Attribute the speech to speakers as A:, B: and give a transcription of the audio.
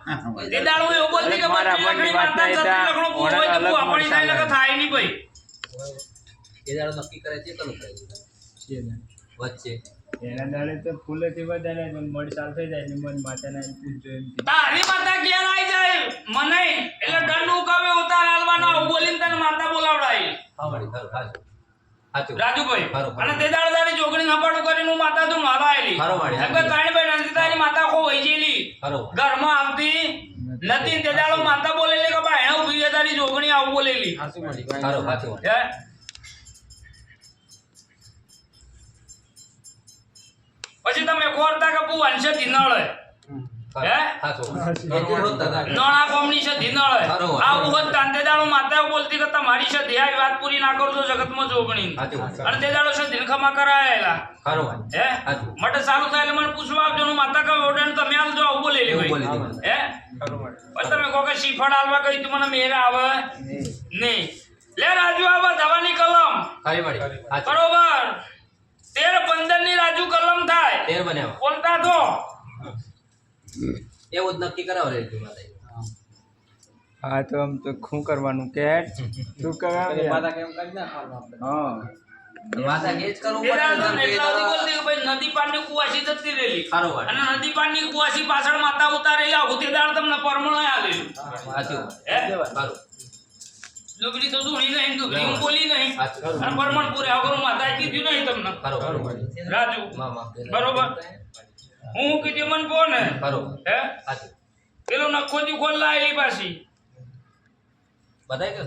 A: તે દાડો એવું બોલતી કે
B: મારા મનની વાત થાય તા ઓણા અલગ મન
A: થાય કે થાય નહીં ભાઈ
C: એ દાડો નક્કી કરે છે કરું કરે વચ્ચે
B: એના દાડે તો ફૂલેથી વધારે પણ મળ ચાલ થઈ જાય ને મન માતાના પૂછજો એમ
A: તારી માતા ઘેર આવી જાય મને એટલે દંડ ઉકાવે ઉતાર હાલવાનો આવું બોલીને તને માતા બોલાવડાય
C: હા વળી ખરું સાચું સાચું
A: રાજુભાઈ
C: ખરું.
A: અને તે દાડો તારી જોગણી નપાડું કરીને હું માતા તું મારા આવેલી
C: ખરું વળી.
A: તાણીભાઈ નથી તારી માતા ખો વહી ગયેલી
C: ખરું.
A: ઘરમાં આવતી નથી તે દાડો માતા બોલેલી કે ભાઈ એને ઉભી છે તારી જોગણી આવું બોલેલી
C: સાચું વળી ખરું સાચું વળી.
A: હે પછી તમે કોરતા કે પુ અંશે દિનળ હે
C: સાચું વળી. હોતા હતા.
A: નણા કોમની છે દિનળ હે
C: બરોબર.
A: આ ઉહત તાંતે દાડો માતા બોલતી કે તમારી છે દેહાઈ વાત પૂરી ના કરજો જગતમાં જોગણી
C: સાચું વળી.
A: અને તે દાડો છે દિનખમા કરાયેલા
C: ખરું વળી.
A: હે
C: સાચું.
A: મટે સારું થાય એટલે મને પૂછવા આવજો હું માતા કહું ઓર્ડર તમે આલજો આવું બોલેલી
C: એવું
A: ભાઈ
C: બોલી દીધું.
A: હે પણ તમે કહો કે શ્રીફળ આલવા કહી તો મને મેર આવે નહીં લે રાજુ આવા દવાની કલમ
C: ખરી વળી. સાચું.
A: બરોબર 13-15 ની રાજુ કલમ થાય
C: 13 બન્યા.
A: બોલતા તો
C: એવું જ નક્કી કરાવ રે તું માતા.
B: હા તો આમ તો શું કરવાનું કે તું કરાવે
C: માતા કેમ કરી નાખવાનું આપણે.
B: હા
C: માતા કે જ કરવું
A: તે દાડો
C: પડે
A: તમને એટલા સુધી બોલતી કે ભાઈ નદી પારની કુવાસી જતી રહેલી
C: ખરું વળી.
A: અને નદી પારની કુવાસી પાછળ માતા ઉતારેલી આવું તે દાડો તમને પરમણ આલેલું
C: સાચું.
A: હે
C: ખરું.
A: ડુગરી તો સુણી નહીં ડુગરી હું બોલી નહીં
C: સાચું.
A: અને પરમણ પૂરે આગળ માતા કીધું નહીં તમને
C: ખરું. ખરું.
A: રાજુ
C: મામા.
A: બરોબર હું કીધું મને કોને
C: ખરું.
A: હે
C: સાચું.
A: પેલો નખો દી ખોલ લાયેલી પાછી
C: બધાય કે